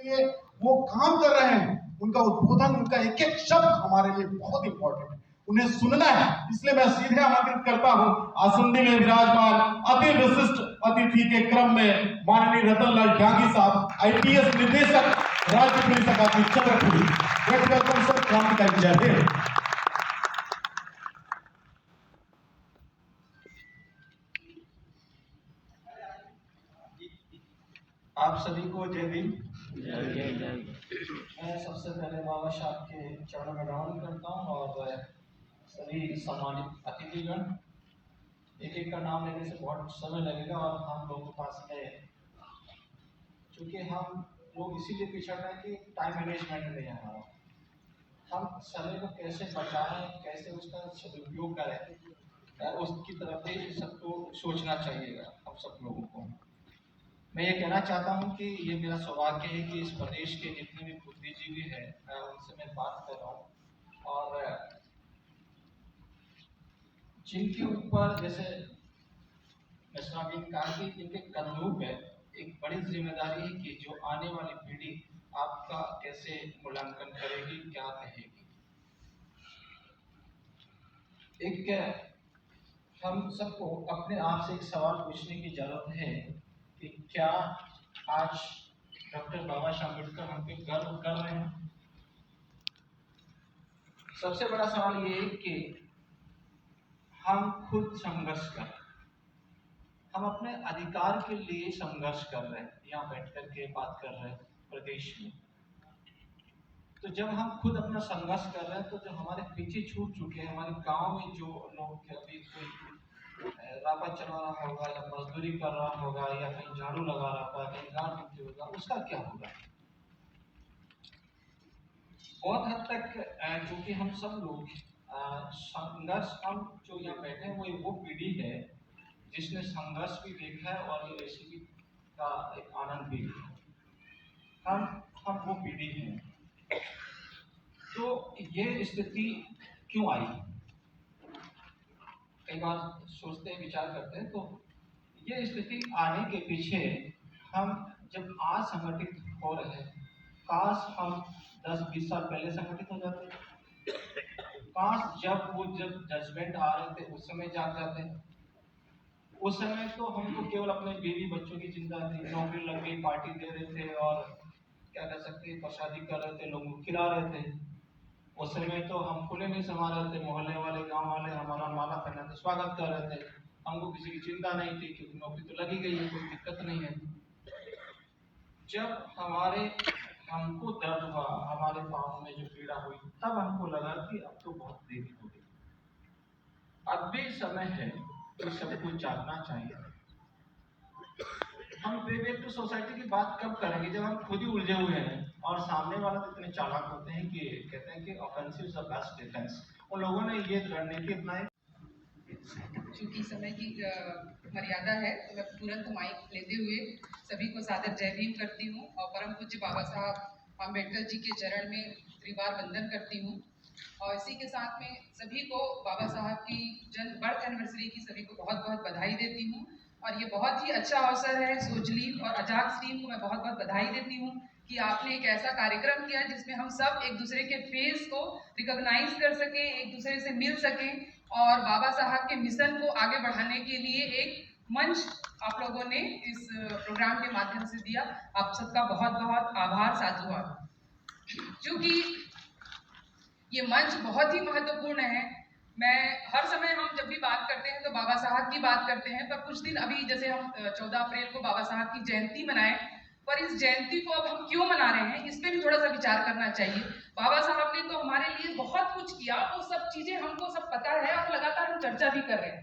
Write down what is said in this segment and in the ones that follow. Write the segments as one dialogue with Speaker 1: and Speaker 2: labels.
Speaker 1: लिए वो काम कर रहे हैं, उनका उद्बोधन, उनका एक एक शब्द हमारे लिए बहुत इंपॉर्टेंट है, उन्हें सुनना है। इसलिए मैं सीधे आमंत्रित करता हूं आसुंडी में विराजमान अति विशिष्ट अतिथि के क्रम में माननीय रतन लाल त्यागी साहब, IPS निदेशक, राज्य पुलिस अकादमी चंद्रपुरी। वेलकम सर, क्रांतिकारी जय हिंद।
Speaker 2: आप सभी को जय भीम। मैं सबसे पहले बाबा साहब के चरणों में नमन करता हूँ और सभी सम्मानित अतिथिगण, एक एक का नाम लेने से बहुत समय लगेगा और हम लोगों के पास में, क्योंकि हम लोग इसीलिए पिछड़ रहे हैं कि टाइम मैनेजमेंट नहीं है हमारा। हम समय को कैसे बचाएं, कैसे उसका सदुपयोग करें, उसकी तरफ ही सबको सोचना चाहिएगा हम सब लोगों को। मैं ये कहना चाहता हूँ कि ये मेरा सौभाग्य है कि इस प्रदेश के जितने भी बुद्धिजीवी हैं उनसे मैं बात कर रहा हूँ और जिनके ऊपर, जैसे मिश्रा जी ने कहा कि जिनके कंधों पे एक बड़ी जिम्मेदारी है कि जो आने वाली पीढ़ी आपका कैसे मूल्यांकन करेगी, क्या कहेगी। एक हम सबको अपने आप से एक सवाल पूछने की जरूरत है कि क्या आज डॉक्टर बाबा साहब अम्बेडकर हम पे गर्व कर रहे हैं। सबसे बड़ा सवाल ये है कि हम खुद संघर्ष कर, हम अपने अधिकार के लिए संघर्ष कर रहे हैं, यहाँ बैठ कर के बात कर रहे हैं प्रदेश में। तो जब हम खुद अपना संघर्ष कर रहे हैं तो जो हमारे पीछे छूट चुके हैं, हमारे गांव में जो लोग अभी कोई रापा चला रहा होगा या मजदूरी कर रहा होगा या कहीं झाड़ू लगा रहा होगा, कहीं गांव टूटे होगा, उसका क्या होगा। बहुत हद तक चूंकि हम सब लोग संघर्ष, हम जो यहाँ बैठे हैं वो पीढ़ी है जिसने संघर्ष भी देखा है और ये रेसिपी का एक आनंद भी लिया। हम वो पीढ़ी हैं। तो ये स्थिति क्यों आई, कई बार सोचते हैं, विचार करते हैं। तो ये स्थिति आने के पीछे हम जब आज संगठित हो रहे हैं, काश हम 10-20 साल पहले संगठित हो जाते, काश जब जजमेंट आ रहे थे उस समय जाग जाते। उस समय तो हमको केवल अपने बीवी बच्चों की चिंता थी, नौकरी लग गई, पार्टी दे रहे थे और क्या कर सकते हैं, प्रसादी कर रहे थे, लोगों को खिला रहे थे। उस समय तो हम खुले नहीं समा रहे थे, मोहल्ले वाले, गांव वाले हमारा माला पहनाते स्वागत कर रहे थे, हमको किसी की चिंता नहीं थी क्योंकि नौकरी तो लगी गई है, कोई दिक्कत नहीं है। जब हमको दर्द हुआ, हमारे पाँव में जो पीड़ा हुई, तब हमको लगा कि अब तो बहुत देरी हो गई, अब भी समय है तो सबको जागना चाहिए। हम वे बैक टू सोसाइटी की बात कब करेंगे जब हम खुद ही उलझे हुए हैं और सामने वाला तो इतने चालाक होते हैं कि कहते हैं कि offensive is the best defence. उन लोगों ने ये रणनीति अपनाई।
Speaker 3: चूंकि समय की मर्यादा है तो मैं तुरंत माइक लेते हुए सभी को सादर जय भीम करती हूँ और परम पूज्य बाबा साहब अम्बेडकर जी के चरण में त्रिवार वंदन करती हूँ। और इसी के साथ में सभी को बाबा साहब की बर्थ एनिवर्सरी की सभी को बहुत बहुत बधाई देती हूँ। और ये बहुत ही अच्छा अवसर है, सोजली और अजाक स्ट्रीम को मैं बहुत बहुत बधाई देती हूँ कि आपने एक ऐसा कार्यक्रम किया जिसमें हम सब एक दूसरे के फेस को रिकॉग्नाइज कर सके, एक दूसरे से मिल सके और बाबा साहब के मिशन को आगे बढ़ाने के लिए एक मंच आप लोगों ने इस प्रोग्राम के माध्यम से दिया। आप सबका बहुत बहुत आभार, साधुवाद। क्योंकि ये मंच बहुत ही महत्वपूर्ण है। मैं हर समय, हम जब भी बात करते हैं तो बाबा साहब की बात करते हैं, पर कुछ दिन अभी जैसे हम 14 अप्रैल को बाबा साहब की जयंती मनाए, पर इस जयंती को अब हम क्यों मना रहे हैं इस पे भी थोड़ा सा विचार करना चाहिए। बाबा साहब ने तो हमारे लिए बहुत कुछ किया, वो सब चीजें हमको सब पता है और लगातार हम चर्चा भी कर रहे हैं,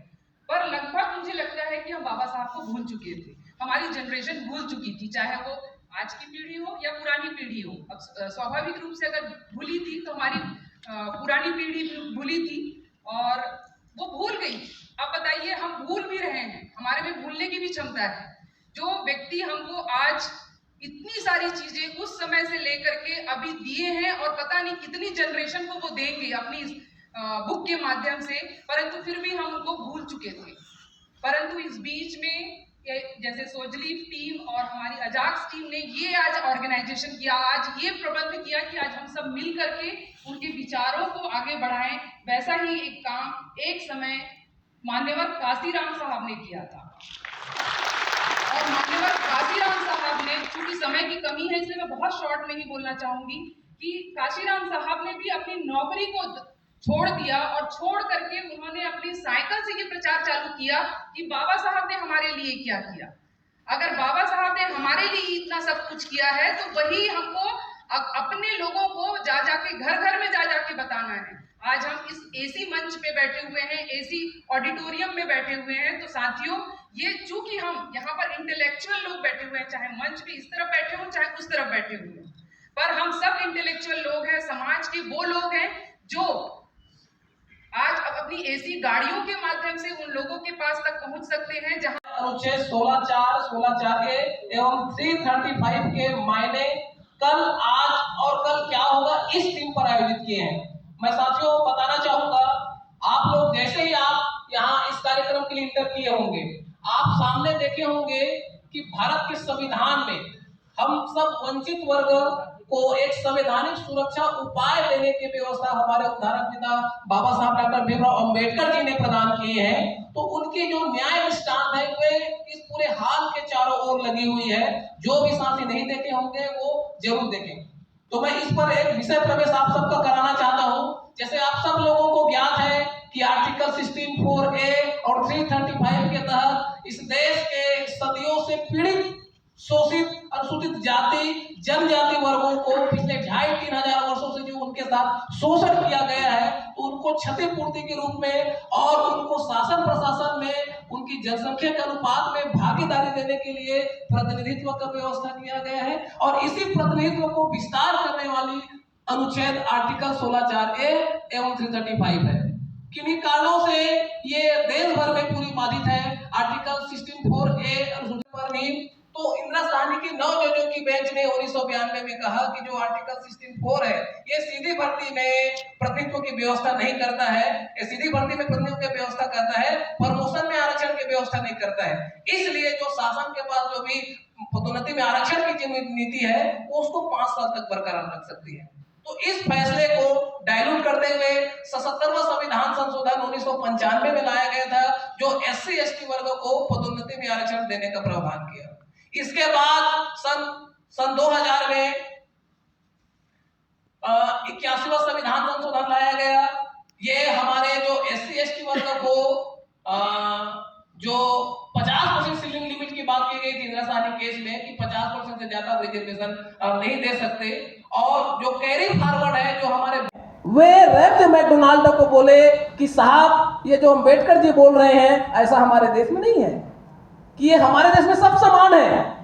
Speaker 3: पर लगभग मुझे लगता है कि हम बाबा साहब को भूल चुके थे, हमारी जनरेशन भूल चुकी थी, चाहे वो आज की पीढ़ी हो या पुरानी पीढ़ी हो। अब स्वाभाविक रूप से अगर भूली थी तो हमारी पुरानी पीढ़ी भूली थी और वो भूल गई। अब बताइए, हम भूल भी रहे हैं, हमारे में भूलने की भी क्षमता है। जो व्यक्ति हमको आज इतनी सारी चीजें उस समय से लेकर के अभी दिए हैं और पता नहीं कितनी जनरेशन को वो देंगे अपनी इस बुक के माध्यम से, परंतु फिर भी हम उनको भूल चुके थे। परंतु इस बीच में जैसे सोजलीफ टीम और हमारी अजाक्स टीम ने ये आज ऑर्गेनाइजेशन किया, आज ये प्रबंध किया कि आज हम सब मिल करके उनके विचारों को आगे बढ़ाएं, वैसा ही एक काम एक समय मान्यवर काशीराम साहब ने किया था। और मान्यवर काशीराम साहब ने, चूंकि समय की कमी है इसलिए मैं बहुत शॉर्ट में ही बोलना चाहूंगी कि काशीराम साहब ने भी अपनी नौकरी को छोड़ दिया और छोड़ करके उन्होंने अपनी साइकिल से ये प्रचार चालू किया कि बाबा साहब ने हमारे लिए क्या किया। अगर बाबा साहब ने हमारे लिए इतना सब कुछ किया है तो वही हमको अपने लोगों को जा जाके घर घर में जा जाके बताना है। आज हम इस एसी मंच पे बैठे हुए हैं, एसी ऑडिटोरियम में बैठे हुए हैं, तो साथियों ये चूंकि हम यहाँ पर इंटेलेक्चुअल लोग बैठे हुए हैं, चाहे मंच पे इस तरफ बैठे हो चाहे उस तरफ बैठे हुए हैं, पर हम सब इंटेलेक्चुअल लोग हैं, समाज के वो लोग हैं जो आज अब अपनी एसी गाड़ियों के माध्यम से उन लोगों के पास तक पहुंच सकते हैं जहां
Speaker 4: अनुच्छेद 16(4), 16(4) एवं 335 के मायने कल, आज और कल क्या होगा इस थीम पर आयोजित किए हैं। मैं साथियों बताना चाहूंगा, आप लोग जैसे ही आप यहाँ इस कार्यक्रम के लिए इंटर किए होंगे, आप सामने देखे होंगे कि भारत के संविधान में हम सब वंचित वर्ग को एक संवैधानिक सुरक्षा उपाय देने की व्यवस्था हमारे उद्धारक पिता बाबा साहब डॉक्टर भीमराव अंबेडकर जी ने प्रदान किए हैं। तो उनकी जो न्याय निष्ठान है वे इस पूरे हाल के चारों ओर लगी हुई है। जो भी साथी नहीं देखे होंगे वो जरूर देखें। तो मैं इस पर एक विषय प्रवेश आप सबका कराना चाहता हूँ। जैसे आप सब लोगों को ज्ञात है कि आर्टिकल 16(4)(a) और 335 के तहत इस देश के सदियों से पीड़ित, शोषित, अनुसूचित जाति, जनजाति वर्गों को पिछले 2500-3000 वर्षों से जो उनके साथ शोषण किया गया है, तो उनको क्षतिपूर्ति के रूप में और उनको शासन प्रशासन में उनकी जनसंख्या के अनुपात में भागीदारी देने के लिए प्रतिनिधित्व का व्यवस्था किया गया है। और इसी प्रतिनिधित्व को विस्तार करने वाली अनुच्छेद आर्टिकल 16(4)(a) एवं 335 है। किन्हीं कारणों से ये देश भर में पूरी बाधित है। आर्टिकल 16(4)(a) अनुसूचित पर भी तो इंदिरा साहनी की 9 जजों की बेंच ने 1992 में कहा कि जो आर्टिकल 16(4) है ये सीधी भर्ती में प्रतिनिधित्व की व्यवस्था नहीं करता है। ये सीधी भर्ती में प्रतिनिधित्व की व्यवस्था करता है, प्रमोशन में आरक्षण की व्यवस्था नहीं करता है। इसलिए जो शासन के पास जो भी पदोन्नति में आरक्षण की जो नीति है वो उसको 5 साल तक बरकरार रख सकती है। तो इस फैसले को डायल्यूट करते हुए 77वां संविधान संशोधन 1995 में लाया गया था, जो SC ST वर्ग को पदोन्नति में आरक्षण देने का प्रावधान किया। इसके बाद सन 2000 में 81वां संविधान संशोधन लाया गया। ये हमारे जो SC ST वर्ग को जो 50% सीलिंग लिमिट की बात की गई थी इंदिरा साहनी केस में कि 50% से ज्यादा रिजर्वेशन नहीं दे सकते। और जो कैरी फॉरवर्ड है जो हमारे वे रैम्जे मैकडोनाल्ड को बोले कि साहब ये जो अंबेडकर जी बोल रहे हैं ऐसा हमारे देश में नहीं है, कि ये हमारे देश में सब समान है।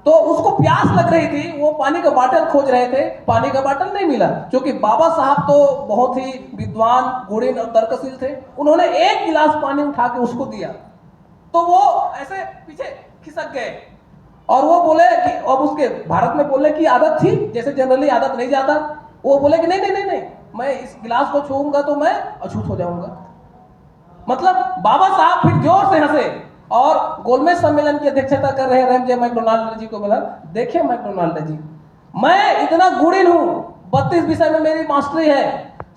Speaker 4: तो उसको प्यास लग रही थी, वो पानी का बाटल खोज रहे थे, पानी का बाटल नहीं मिला, क्योंकि बाबा साहब तो बहुत ही विद्वान, गुणीन और तर्कशील थे। उन्होंने एक गिलास पानी उठा के उसको दिया तो वो ऐसे पीछे खिसक गए और वो बोले कि अब उसके भारत में बोलने की आदत थी, जैसे जनरली आदत नहीं जाता, वो बोले कि नहीं नहीं नहीं नहीं मैं इस गिलास को छूऊंगा तो मैं अछूत हो जाऊंगा। मतलब बाबा साहब फिर जोर से हंसे और गोलमेज सम्मेलन की अध्यक्षता कर रहे रैम्जे मैकडोनाल्ड जी को बोला, देखिए मैकडोनाल्ड जी, मैं इतना गुणीन हूँ, 32 विषय में मेरी मास्टरी है,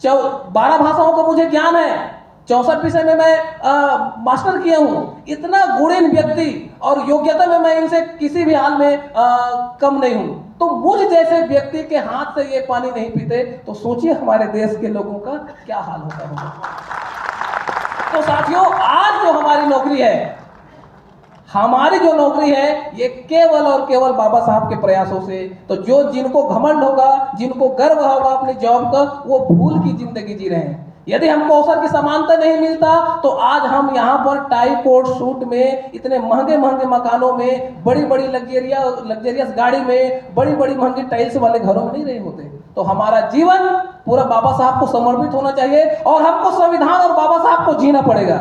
Speaker 4: 12 भाषाओं का मुझे ज्ञान है, 64 विषय में मैं मास्टर किया हूँ। इतना गुणीन व्यक्ति और योग्यता में मैं इनसे किसी भी हाल में कम नहीं हूँ। तो मुझ जैसे व्यक्ति के हाथ से ये पानी नहीं पीते तो सोचिए हमारे देश के लोगों का क्या हाल होता होगा। तो साथियों, आज जो हमारी नौकरी है, हमारी जो नौकरी है ये केवल और केवल बाबा साहब के प्रयासों से। तो जो जिनको घमंड होगा, जिनको गर्व होगा अपनी जॉब का, वो भूल की जिंदगी जी रहे हैं। यदि हमको अवसर की समानता नहीं मिलता तो आज हम यहाँ पर टाई कोट सूट में, इतने महंगे महंगे मकानों में, बड़ी बड़ी लग्जरियस गाड़ी में, बड़ी बड़ी महंगी टाइल्स वाले घरों में नहीं रहे होते। तो हमारा जीवन पूरा बाबा साहब को समर्पित होना चाहिए और हमको संविधान और बाबा साहब को जीना पड़ेगा।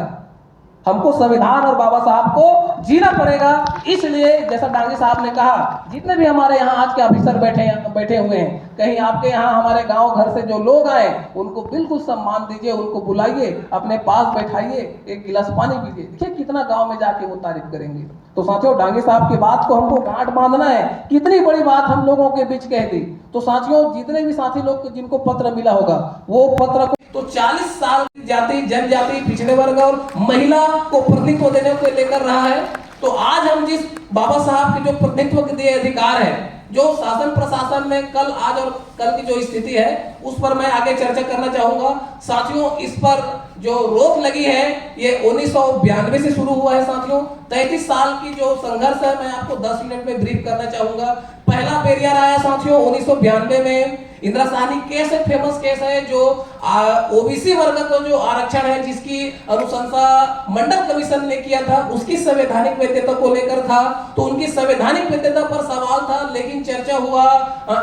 Speaker 4: हमको संविधान और बाबा साहब को जीना पड़ेगा। इसलिए जैसा डांगे साहब ने कहा, जितने भी हमारे यहाँ आज के ऑफिसर बैठे हुए हैं, कहीं आपके यहाँ हमारे गांव घर से जो लोग आए उनको बिल्कुल सम्मान दीजिए, उनको बुलाइए, अपने पास बैठाइए, एक गिलास पानी पीजिए। देखिए कितना गांव में जाके वो तारीफ करेंगे। तो साथियों, डांगे साहब की बात को हमको गांठ बांधना है। कितनी बड़ी बात हम लोगों के बीच कह दी। तो साथियों, जितने भी साथी लोग जिनको पत्र मिला होगा वो पत्र को तो 40 साल जाति, जनजाति, पिछड़े वर्ग और महिला को प्रतिनिधित्व देने को लेकर रहा है। तो आज हम जिस बाबा साहब के जो प्रतिनिधित्व के दिए अधिकार है, जो शासन प्रशासन में कल, आज और कल की जो स्थिति है, उस पर मैं आगे चर्चा करना चाहूंगा। साथियों, इस पर जो रोक लगी है ये 1992 से शुरू हुआ है। साथियों, 33 साल की जो संघर्ष है, मैं आपको 10 मिनट में ब्रीफ करना चाहूंगा। पहला पेरियर आया साथियों 1992 में। इंदिरा साहनी केस एक फेमस केस है, जो ओबीसी वर्ग को जो आरक्षण है, जिसकी अनुशंसा मंडल कमीशन ने किया था, उसकी संवैधानिक वैधता को लेकर था। तो उनकी संवैधानिक वैधता पर सवाल था, लेकिन चर्चा हुआ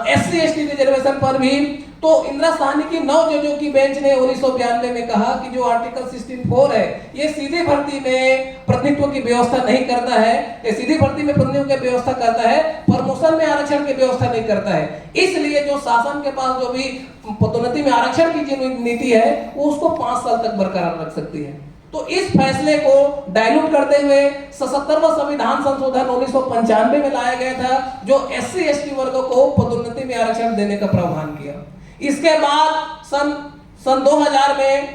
Speaker 4: SC ST रिजर्वेशन पर भी। तो इंदिरा साहनी की 9 जजों की बेंच ने 1992 में कहा कि जो आर्टिकल 16(4) है, ये सीधी भर्ती में प्रतिनिधित्व की व्यवस्था नहीं करता है। ये सीधी भर्ती में प्रतिनिधित्व की व्यवस्था करता है, प्रमोशन में आरक्षण की व्यवस्था नहीं करता है। इसलिए जो शासन के पास जो भी पदोन्नति में आरक्षण की जो नीति है, वो उसको 5 साल तक बरकरार रख सकती है। तो इस फैसले को डाइल्यूट करते हुए 77वां संविधान संशोधन 1995 में लाया गया था, जो SC ST वर्ग को पदोन्नति में आरक्षण देने का प्रावधान किया। इसके बाद सन 2000 में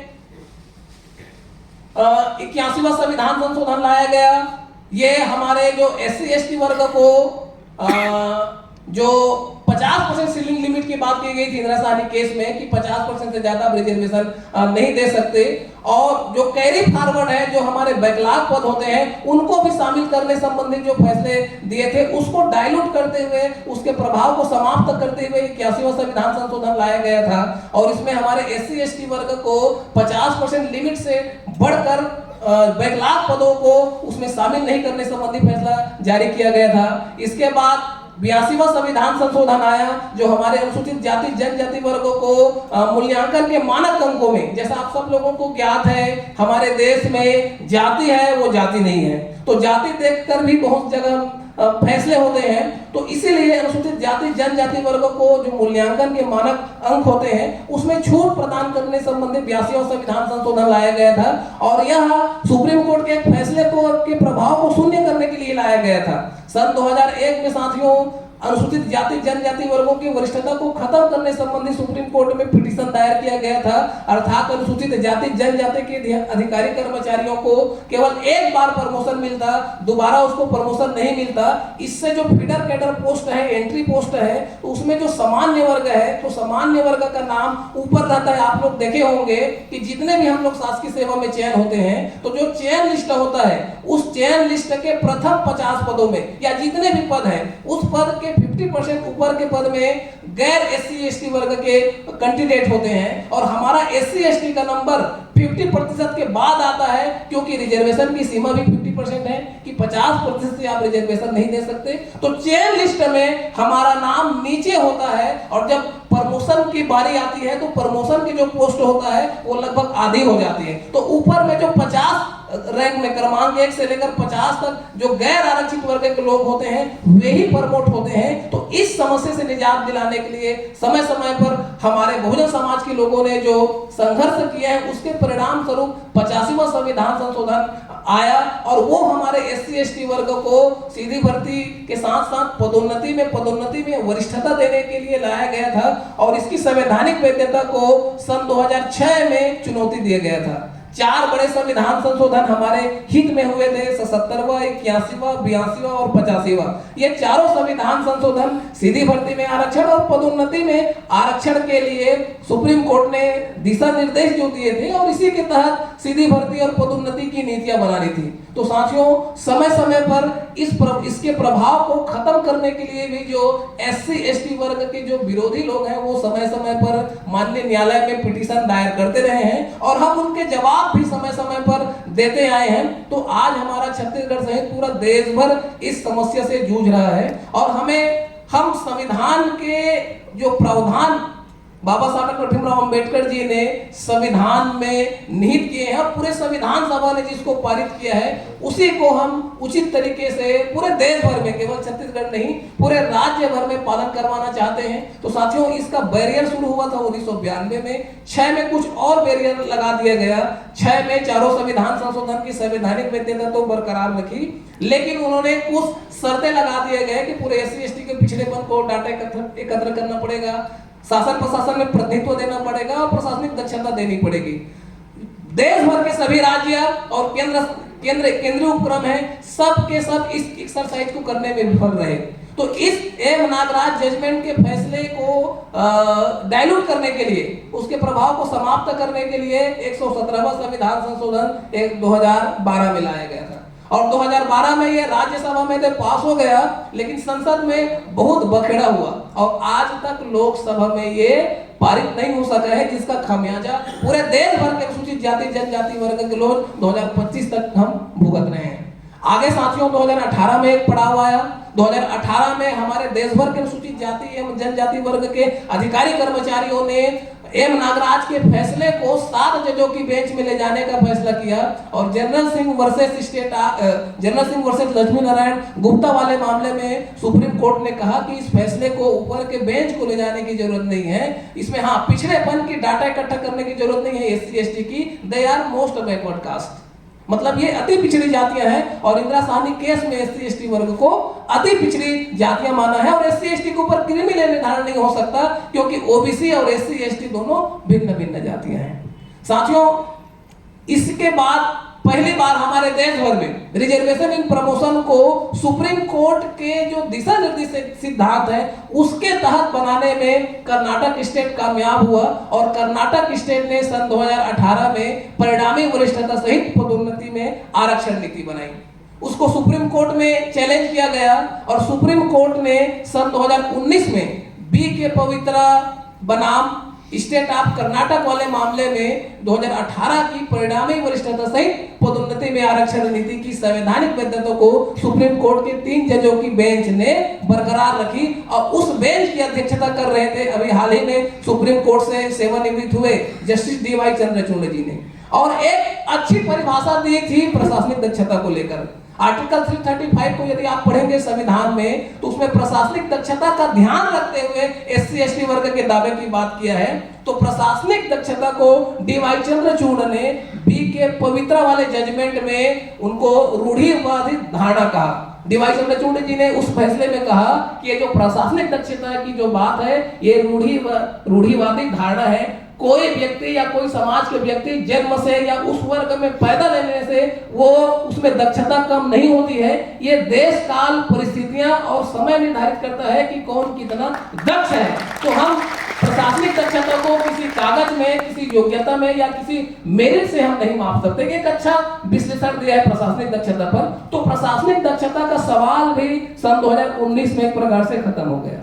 Speaker 4: 81वां संविधान संशोधन लाया गया। ये हमारे जो SC ST वर्ग को जो 50% सीलिंग लिमिट की बात की गई थी इंदिरा साहनी केस में, कि 50% से ज्यादा रिजर्वेशन नहीं दे सकते। और जो कैरी फॉरवर्ड है, जो हमारे बैकलॉग पद होते हैं, उनको भी शामिल करने संबंधी जो फैसले दिए थे, उसको डाइल्यूट करते हुए, उसके प्रभाव को समाप्त करते हुए 81वां संविधान संशोधन लाया गया था। और इसमें हमारे SC ST वर्ग को 50% लिमिट से बढ़कर बैकलॉग पदों को उसमें शामिल नहीं करने संबंधी फैसला जारी किया गया था। इसके बाद 82वां संविधान संशोधन आया, जो हमारे अनुसूचित जाति जनजाति वर्गों को मूल्यांकन के मानक अंकों में, जैसा आप सब लोगों को ज्ञात है, हमारे देश में जाति है वो जाति नहीं है। तो जाति देखकर भी बहुत जगह फैसले होते हैं। तो इसीलिए अनुसूचित जाति जनजाति वर्गों को जो मूल्यांकन के मानक अंक होते हैं, उसमें छूट प्रदान करने संबंधी 82वां संविधान संशोधन लाया गया था। और यह सुप्रीम कोर्ट के एक फैसले को के प्रभाव को शून्य करने के लिए लाया गया था। सन 2001 में साथियों, अनुसूचित जाति जनजाति वर्गों की वरिष्ठता को खत्म करने संबंधी सुप्रीम कोर्ट में पिटीशन दायर किया गया था। अर्थात अनुसूचित जाति जनजाति के अधिकारी कर्मचारियों को केवल एक बार प्रमोशन मिलता, दोबारा उसको प्रमोशन नहीं मिलता। इससे जो फीडर कैडर पोस्ट है, एंट्री पोस्ट है, तो उसमें जो सामान्य वर्ग है, तो सामान्य वर्ग का नाम ऊपर रहता है। आप लोग देखे होंगे कि जितने भी हम लोग शासकीय सेवा में चयन होते हैं, तो जो चयन लिस्ट होता है, उस चयन लिस्ट के प्रथम 50 पदों में, या जितने भी पद हैं, उस पद के 50% ऊपर के पद में गैर SC ST वर्ग के कैंडिडेट होते हैं। और हमारा SC ST का नंबर 50% के बाद आता है, क्योंकि रिजर्वेशन की सीमा भी 50% है, कि 50% से आप रिजर्वेशन नहीं दे सकते। तो चयन लिस्ट में हमारा नाम नीचे होता है, और जब प्रमोशन की बारी आती है, तो प्रमोशन की जो पोस्ट होता है वो लगभग आधी हो जाती है। तो ऊपर में जो 50 रैंक में क्रमांक 1 से लेकर 50 तक जो गैर आरक्षित वर्ग के लोग होते हैं, वे ही प्रमोट होते हैं। तो इस समस्या से निजात दिलाने के लिए समय समय पर हमारे बहुजन समाज के लोगों ने जो संघर्ष किया है, उसके परिणाम स्वरूप 85वां संविधान संशोधन आया। और वो हमारे SC ST वर्ग को सीधी भर्ती के साथ साथ पदोन्नति में वरिष्ठता देने के लिए लाया गया था। और इसकी संवैधानिक वैधता को सन 2006 में चुनौती दिया गया था। 4 बड़े संविधान संशोधन हमारे हित में हुए थे, 77वां, 81वां, 82वां और 85वां। ये चारों संविधान संशोधन सीधी भर्ती में आरक्षण और पदोन्नति में आरक्षण के लिए सुप्रीम कोर्ट ने दिशा निर्देश जो दिए थे, और इसी के तहत सीधी भर्ती और पदोन्नति की नीतियां बनानी थी। तो साथियों, समय समय पर इसके प्रभाव को खत्म करने के लिए भी जो SC ST वर्ग के जो विरोधी लोग हैं, वो समय समय पर माननीय न्यायालय में पिटीशन दायर करते रहे हैं, और हम उनके जवाब भी समय समय पर देते आए हैं। तो आज हमारा छत्तीसगढ़ सहित पूरा देश भर इस समस्या से जूझ रहा है। और हम संविधान के जो प्रावधान बाबा साहब डॉक्टर भीमराव अंबेडकर जी ने संविधान में निहित किए हैं। पूरे संविधान सभा ने जिसको पारित किया है उसी को हम उचित तरीके से पूरे देश भर में, केवल छत्तीसगढ़ नहीं पूरे राज्य भर में पालन करवाना चाहते हैं। तो साथियों, इसका बैरियर शुरू हुआ था 1992 में। 6 में कुछ और बैरियर लगा दिया गया। 6 में चारों संविधान संशोधन की संवैधानिक वैधता तो बरकरार रखी, लेकिन उन्होंने कुछ शर्तें लगा दिए गए कि पूरे SC/ST के पिछड़ेपन को डाटा एकत्र करना पड़ेगा, शासन प्रशासन में प्रतिनिधित्व देना पड़ेगा और प्रशासनिक दक्षता देनी पड़ेगी। देश भर के सभी राज्य और केंद्रीय उपक्रम है, सब के सब इस एक्सरसाइज को करने में विफल रहे। तो इस एम नागराज जजमेंट के फैसले को डाइल्यूट करने के लिए, उसके प्रभाव को समाप्त करने के लिए 117वां संविधान संशोधन 2012 में लाया गया था और 2012 में ये राज्यसभा में तो पास हो गया, लेकिन संसद में बहुत बखेड़ा हुआ और आज तक लोकसभा में ये पारित नहीं हो सका है, जिसका खामियाजा पूरे देश भर के अनुसूचित जाति जनजाति वर्ग के लोग 2025 तक हम भुगत रहे हैं। आगे साथियों, 2018 में एक पड़ाव आया। 2018 में हमारे देश भर के अनुसूचित जाति एवं जनजाति वर्ग के अधिकारी कर्मचारियों ने एम नागराज के फैसले को 7 जजों की बेंच में ले जाने का फैसला किया और जनरल सिंह वर्सेस लक्ष्मी नारायण गुप्ता वाले मामले में सुप्रीम कोर्ट ने कहा कि इस फैसले को ऊपर के बेंच को ले जाने की जरूरत नहीं है। इसमें हाँ, पिछड़ेपन की डाटा इकट्ठा करने की जरूरत नहीं है। SC/ST की they are most backward caste, मतलब ये अति पिछड़ी जातियां हैं और इंदिरा साहनी केस में SC/ST वर्ग को अति पिछड़ी जातियां माना है और SC/ST के ऊपर क्रिमिनल निर्धारण नहीं हो सकता, क्योंकि OBC और SC/ST दोनों भिन्न भिन्न जातियां हैं। साथियों, इसके बाद पहली बार हमारे देश भर में रिजर्वेशन इन प्रमोशन को सुप्रीम कोर्ट के जो दिशा निर्देश सिद्धांत है उसके तहत बनाने में कर्नाटक स्टेट कामयाब हुआ और कर्नाटक स्टेट ने सन 2018 में परिणामी वरिष्ठता सहित पदोन्नति में आरक्षण नीति बनाई। उसको सुप्रीम कोर्ट में चैलेंज किया गया और सुप्रीम कोर्ट ने सन 2019 में बी के पवित्रा बनाम स्टेट ऑफ कर्नाटक वाले मामले में 2018 की परिणामी वरिष्ठता सहित पदोन्नति में आरक्षण नीति की संवैधानिक वैधता को सुप्रीम कोर्ट के 3 जजों की बेंच ने बरकरार रखी और उस बेंच की अध्यक्षता कर रहे थे अभी हाल ही में सुप्रीम कोर्ट से सेवानिवृत्त हुए जस्टिस DY चंद्रचूड़ जी ने, और एक अच्छी परिभाषा दी थी प्रशासनिक दक्षता को लेकर। आर्टिकल 335 को यदि आप पढ़ेंगे संविधान में तो उसमें प्रशासनिक दक्षता का ध्यान रखते हुए SC/ST वर्ग के दावे की बात किया है। तो प्रशासनिक दक्षता को DY चंद्रचूड़ ने बी के पवित्रा वाले जजमेंट में उनको रूढ़िवादी धारणा कहा। DY चंद्रचूड़ जी ने उस फैसले में कहा कि ये जो प्रशासनिक दक्षता की जो बात है ये रूढ़िवादी धारणा है। कोई व्यक्ति या कोई समाज के व्यक्ति जन्म से या उस वर्ग में पैदा लेने से वो उसमें दक्षता कम नहीं होती है। ये देश काल परिस्थितियां और समय निर्धारित करता है कि कौन कितना दक्ष है। तो हम प्रशासनिक दक्षता को किसी कागज में, किसी योग्यता में या किसी मेरिट से हम नहीं माप सकते। एक अच्छा विश्लेषण दिया है प्रशासनिक दक्षता पर। तो प्रशासनिक दक्षता का सवाल भी सन 2019 में एक प्रकार से खत्म हो गया।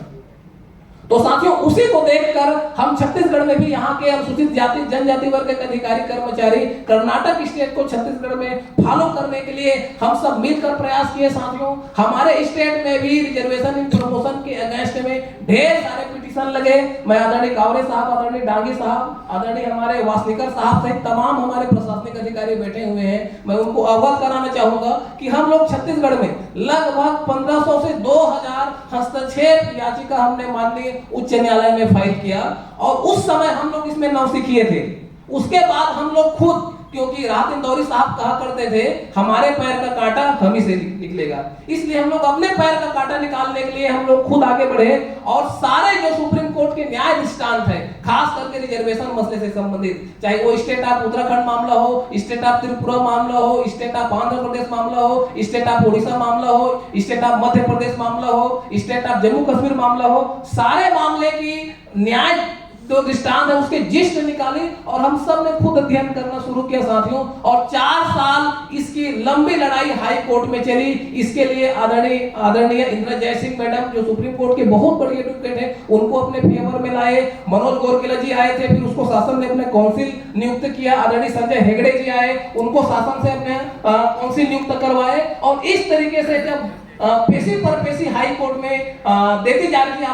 Speaker 4: तो साथियों, उसी को देखकर हम छत्तीसगढ़ में भी यहाँ के अनुसूचित जाति जनजाति वर्ग के अधिकारी कर्मचारी कर्नाटक स्टेट को छत्तीसगढ़ में फॉलो करने के लिए हम सब मिलकर प्रयास किए। साथियों, हमारे स्टेट में भी रिजर्वेशन इन प्रमोशन के अगेंस्ट में ढेर सारे पिटीशन लगे। मैं आदरणीय कावरे साहब, आदरणीय डांगी साहब, आदरणीय हमारे वासनिकर साहब सहित तमाम हमारे प्रशासनिक अधिकारी बैठे हुए हैं। मैं उनको अवगत कराना चाहूंगा कि हम लोग छत्तीसगढ़ में लगभग 1500 से 2000 हस्तक्षेप याचिका हमने माननीय उच्च न्यायालय में फाइल किया और उस समय हम लोग इसमें नौसिखिए थे। उसके बाद हम लोग खुद, क्योंकि राहत इंदौरी साहब कहा करते थे हमारे पैर का कांटा हम ही से निकलेगा, इसलिए हम लोग अपने पैर का कांटा निकालने के लिए हम लोग खुद आगे बढ़े और सारे जो सुप्रीम कोर्ट के न्याय दृष्टांत है, खास करके रिजर्वेशन मसले से संबंधित, चाहे वो स्टेट ऑफ उत्तराखंड मामला हो, स्टेट ऑफ त्रिपुरा मामला हो, स्टेट ऑफ आंध्र प्रदेश मामला हो, स्टेट ऑफ उड़ीसा मामला हो, स्टेट ऑफ मध्य प्रदेश मामला हो, स्टेट ऑफ जम्मू कश्मीर मामला हो, सारे मामले की न्याय जो दृष्टांत है उसके जिस्ट निकाली और हम सब ने खुद अध्ययन करना शुरू किया साथियों। और 4 साल इसकी लंबी लड़ाई हाई कोर्ट में चली। इसके लिए आदरणीय इंदिरा जयसिंह मैडम जो सुप्रीम कोर्ट के बहुत बड़ी एडवोकेट है, उनको अपने फेवर में लाए। मनोज गोरकेला जी आए थे, फिर उसको शासन ने अपने काउंसिल नियुक्त किया। आदरणीय संजय हेगड़े जी आए, उनको शासन से अपने काउंसिल नियुक्त करवाए। और इस तरीके से जब पेशी पर पेशी हाई कोर्ट में देती जा रही थी।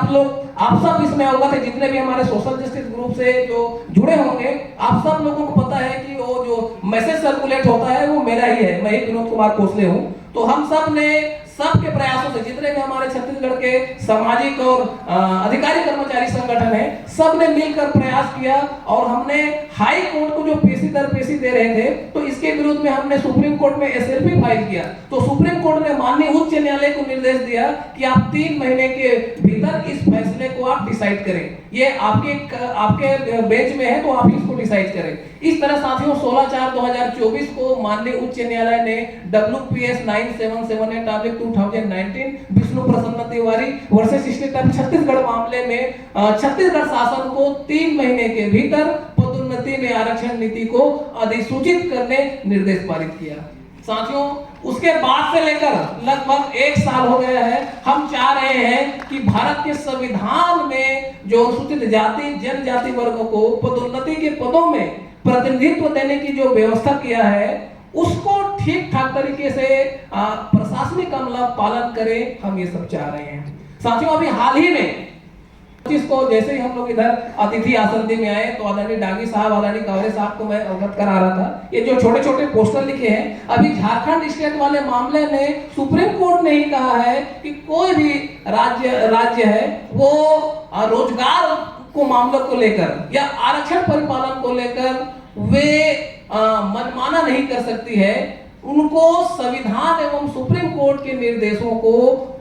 Speaker 4: आप सब इसमें अवगत है, जितने भी हमारे सोशल जस्टिस ग्रुप से जो जुड़े होंगे, आप सब लोगों को पता है कि वो जो मैसेज सर्कुलेट होता है वो मेरा ही है, मैं ही विनोद कुमार खोसले हूँ। तो हम सब ने सबके प्रयासों से, जितने भी हमारे छत्तीसगढ़ के सामाजिक और अधिकारी कर्मचारी संगठन है, सब ने मिलकर प्रयास किया और हमने हाई कोर्ट को जो पेशी दर पेशी दे रहे थे, तो इसके विरुद्ध में हमने सुप्रीम कोर्ट में SLP फाइल किया। तो सुप्रीम कोर्ट ने माननीय उच्च न्यायालय को निर्देश दिया कि आप 3 महीने के भीतर इस फैसले को आप डिसाइड करें। ये आपके बेंच में है, तो आप इसको डिसाइड करें। इस तरह साथियों 16/4/2024 को माननीय उच्च न्यायालय ने WPS 9778 2019 विष्णु प्रसन्न Tiwari versus state of Chhattisgarh मामले में छत्तीसगढ़ शासन को 3 महीने के भीतर पदोन्नति में आरक्षण नीति को अधिसूचित करने निर्देश पारित किया। साथियों उसके बाद से लेकर लगभग 1 साल हो गया है, हम चाह रहे हैं कि भारत के संविधान में जो अनुसूचित जाति जनजाति वर्गों को पदोन्नति के पदों में प्रतिनिधित्व देने की जो व्यवस्था किया है, उसको ठीक ठाक तरीके से प्रशासनिक अमला पालन करें, हम ये सब चाह रहे हैं। साथियों अभी हाल ही में जिसको जैसे ही हम लोग इधर अतिथि आसंदी में आए, तो आदरणीय डांगी साहब, आदरणीय कावरे साहब को मैं अवगत करा रहा था, ये जो छोटे छोटे पोस्टर लिखे हैं, अभी झारखंड स्टेट वाले मामले में सुप्रीम कोर्ट ने ही कहा है कि कोई भी राज्य है वो रोजगार को मामलों को लेकर या आरक्षण परिपालन को लेकर वे मनमाना नहीं कर सकती है। उनको संविधान एवं सुप्रीम कोर्ट के निर्देशों को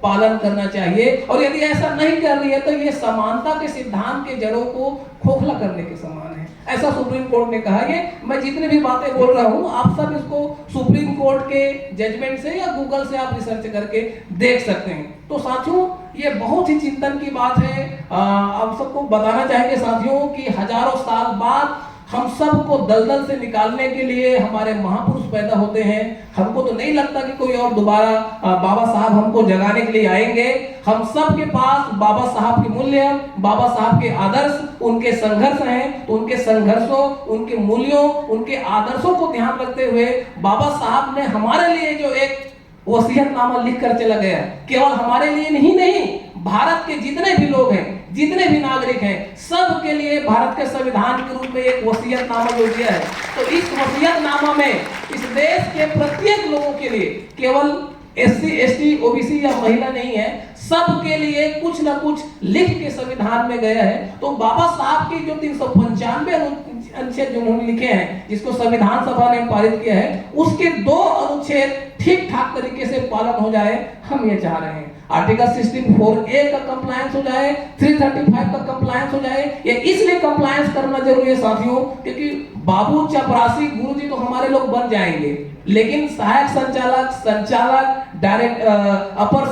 Speaker 4: पालन करना चाहिए, और यदि ऐसा नहीं कर रही है तो ये समानता के सिद्धांत के जड़ों को खोखला करने के समान है, ऐसा सुप्रीम कोर्ट ने कहा। ये मैं जितनी भी बातें बोल रहा हूं, आप सब इसको सुप्रीम कोर्ट के जजमेंट से या गूगल से आप रिसर्च करके देख सकते हैं। तो साथियों ये बहुत ही चिंतन की बात है। आप सबको बताना चाहेंगे साथियों कि हजारों साल बाद हम सबको दलदल से निकालने के लिए हमारे महापुरुष पैदा होते हैं। हमको तो नहीं लगता कि कोई और दोबारा बाबा साहब हमको जगाने के लिए आएंगे। हम सब के पास बाबा साहब के मूल्य, बाबा साहब के आदर्श, उनके संघर्ष हैं, तो उनके संघर्षों, उनके मूल्यों, उनके आदर्शों को ध्यान रखते हुए बाबा साहब ने हमारे लिए जो एक वसीयतनामा लिख कर चला गया, केवल हमारे लिए ही नहीं, भारत के जितने भी लोग हैं, जितने भी नागरिक हैं, सब के लिए भारत के संविधान के रूप में एक वसीयतनामा जो दिया है। तो इस वसीयतनामा में इस देश के प्रत्येक लोगों के लिए, केवल SC ST OBC या महिला नहीं है, सबके लिए कुछ ना कुछ लिख के संविधान में गया है। तो बाबा साहब की जो 395 अनुच्छेद जो उन्होंने लिखे हैं, जिसको संविधान सभा ने पारित किया है, उसके 2 अनुच्छेद ठीक ठाक तरीके से पालन हो जाए, हम ये चाह रहे हैं। आर्टिकल 16(4)A का कंप्लायंस हो जाए, 335 का कंप्लायंस हो जाए। ये इसलिए कंप्लायंस करना जरूरी है साथियों, क्योंकि बाबू, चपरासी, गुरुजी तो हमारे लोग बन जाएंगे, लेकिन सहायक संचालक, डायरेक्ट अपर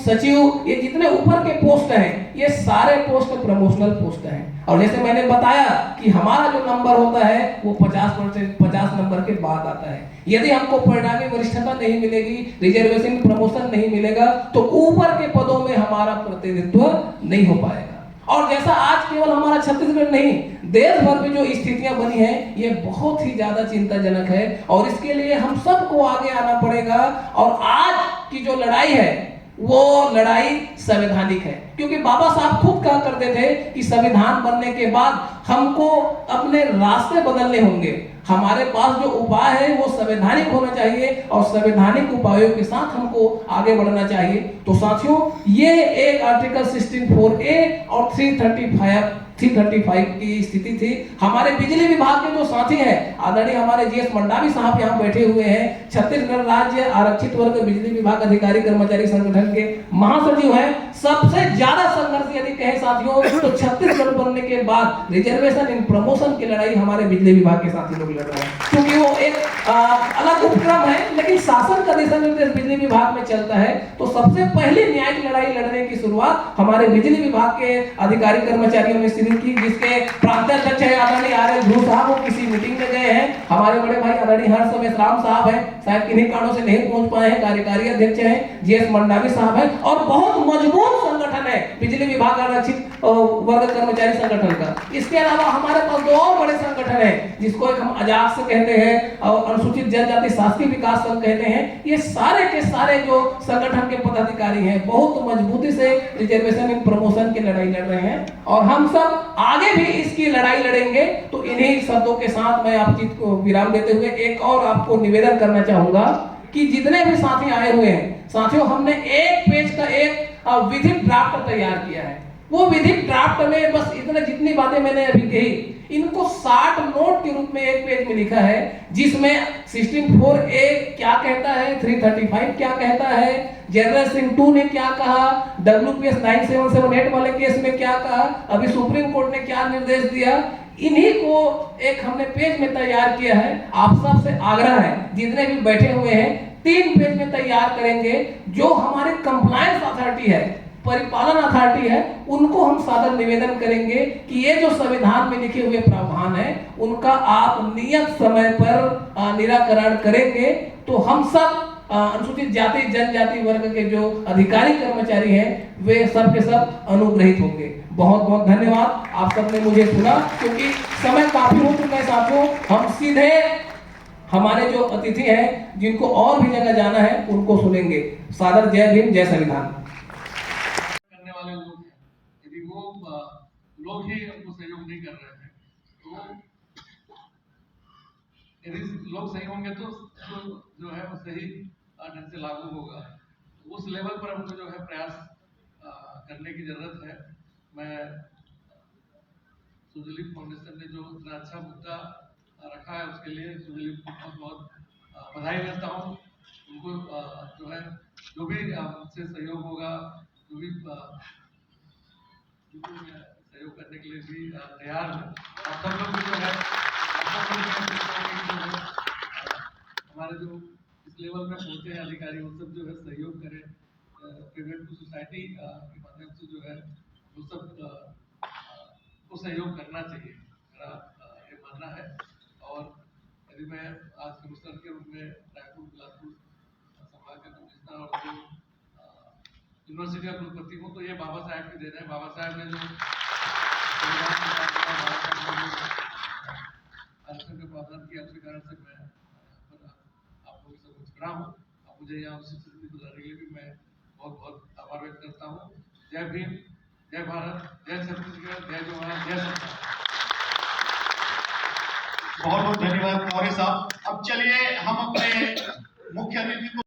Speaker 4: सचिव, ये जितने ऊपर के पोस्ट हैं, ये सारे पोस्ट प्रमोशनल पोस्ट हैं। और जैसे मैंने बताया कि हमारा जो नंबर होता है वो 50 नंबर के बाद आता है। यदि हमको परिणामी वरिष्ठता नहीं मिलेगी, रिजर्वेशन प्रमोशन नहीं मिलेगा, तो ऊपर के पदों में हमारा प्रतिनिधित्व नहीं हो पाएगा। और जैसा आज केवल हमारा छत्तीसगढ़ नहीं, देश भर में जो स्थितियां बनी हैं, ये बहुत ही ज्यादा चिंताजनक है, और इसके लिए हम सबको आगे आना पड़ेगा। और आज की जो लड़ाई है वो लड़ाई संवैधानिक है, क्योंकि बाबा साहब खुद कहा करते थे कि संविधान बनने के बाद हमको अपने रास्ते बदलने होंगे। हमारे पास जो उपाय है वो संवैधानिक होना चाहिए, और संवैधानिक उपायों के साथ हमको आगे बढ़ना चाहिए। तो साथियों ये एक आर्टिकल 16(4)A और 335 की स्थिति थी। हमारे बिजली विभाग के जो साथी हैं, आदरणीय हमारे GS मंडावी साहब यहाँ बैठे हुए हैं, छत्तीसगढ़ राज्य आरक्षित वर्ग बिजली विभाग अधिकारी कर्मचारी संगठन के महासचिव हैं। सबसे ज्यादा संघर्ष यदि कहे साथियों, तो छत्तीसगढ़ बनने के बाद रिजर्वेशन इन प्रमोशन की लड़ाई हमारे बिजली विभाग के साथी लोग लड़ रहे हैं, क्योंकि वो एक अलग उपक्रम है, लेकिन शासन का दिशा निर्देश बिजली विभाग में चलता है। तो सबसे पहली न्यायिक लड़ाई लड़ने की शुरुआत हमारे बिजली विभाग के अधिकारी कर्मचारियों ने शुरू की, जिसके प्रांत अध्यक्ष है आदरणीय RL ध्रुव साहब, वो किसी मीटिंग में गए हैं। हमारे बड़े भाई आदरणीय हर्ष राम साहब हैं, शायद किन्हीं कारणों से नहीं पहुंच पाए हैं, कार्यकारी अध्यक्ष हैं GS मंडावी साहब हैं, और बहुत मजबूत संगठन है है बिजली विभाग आरक्षित वर्ग कर्मचारी संगठन का। इसके अलावा हमारे पास दो और बड़े संगठन है, जिसको एक हम अजाक्स कहते हैं और अनुसूचित जनजाति शासकीय विकास संघ कहते हैं। ये सारे के सारे जो संगठन के पदाधिकारी हैं बहुत मजबूती से रिजर्वेशन इन प्रमोशन की लड़ाई लड़ रहे हैं और हम सब आगे भी इसकी लड़ाई लड़ेंगे। तो इन्हीं शब्दों के साथ मैं आपकी को विराम देते हुए एक और आपको निवेदन करना चाहूंगा कि जितने भी साथी आए हुए हैं, साथियों हमने एक पेज का एक विधिक ड्राफ्ट तैयार किया है। वो विधिक ड्राफ्ट में बस इतने जितनी बातें मैंने अभी कही इनको 60 नोट के रूप में एक पेज में लिखा है, जिसमें 16(4)A क्या कहता है, 335 क्या कहता है, जनरल सिंह 2 ने क्या कहा, WPS 9778 वाले केस में क्या कहा, अभी सुप्रीम कोर्ट ने क्या निर्देश दिया, इन्हीं को एक हमने पेज में तैयार किया है। आप सबसे आग्रह है जितने भी बैठे हुए हैं 3 पेज में तैयार करेंगे। जो हमारे कंप्लायंस अथॉरिटी है, परिपालन अथॉरिटी है, उनको हम सादर निवेदन करेंगे कि ये जो संविधान में लिखे हुए प्रावधान है उनका आप नियत समय पर निराकरण करेंगे तो हम सब अनुसूचित जाति जनजाति वर्ग के जो अधिकारी कर्मचारी हैं वे सब के सब अनुग्रहित होंगे। बहुत बहुत धन्यवाद, आप सबने मुझे सुना। क्योंकि समय काफी हो चुका है साथियों, हम सीधे हमारे जो अतिथि हैं जिनको और भी जगह जाना है उनको सुनेंगे। सादर जय भीम, जय संविधान।
Speaker 5: करने वाले लोग हैं, यदि वो लोग ही हमको सहयोग नहीं कर रहे हैं तो यदि लोग सही होंगे तो जो है वो सही ढंग से लागू होगा। उस लेवल पर हमको जो है प्रयास करने की जरूरत है। मैं सुजलिप फाउंडेशन ने जो इतना अच्छा मुद्दा रखा है उसके लिए सुजलिप को बहुत बहुत बधाई देता हूँ। उनको जो है जो भी मुझसे सहयोग होगा, जो भी सहयोग करने के लिए भी तैयार हूँ। आप सब लोग भी जो है हमारे जो इस लेवल में पहुंचे हैं अधिकारी वो सब जो है सहयोग करें। पेमेंट टू सोसाइटी के माध्यम से जो है वो सब को सहयोग करना चाहिए, मेरा ये मानना है। और यदि मैं आज कमिश्नर के रूप में रायपुर बिलासपुर संभाग के कमिश्नर और जो यूनिवर्सिटी का कुलपति हूँ तो ये बाबा साहेब की देन है। बाबा साहेब ने जो आरक्षण का प्रावधान किया उसके कारण से मैं आप लोगों से कुछ खड़ा हूँ। अब मुझे यहाँ उपस्थिति दिलाने के लिए भी मैं बहुत बहुत आभार व्यक्त करता हूँ। जय भीम, जय भारत, जय छत्तीसगढ़, जय जवाहर, जय सरकार।
Speaker 1: बहुत बहुत धन्यवाद मौर्य साहब। अब चलिए हम अपने मुख्य अतिथि को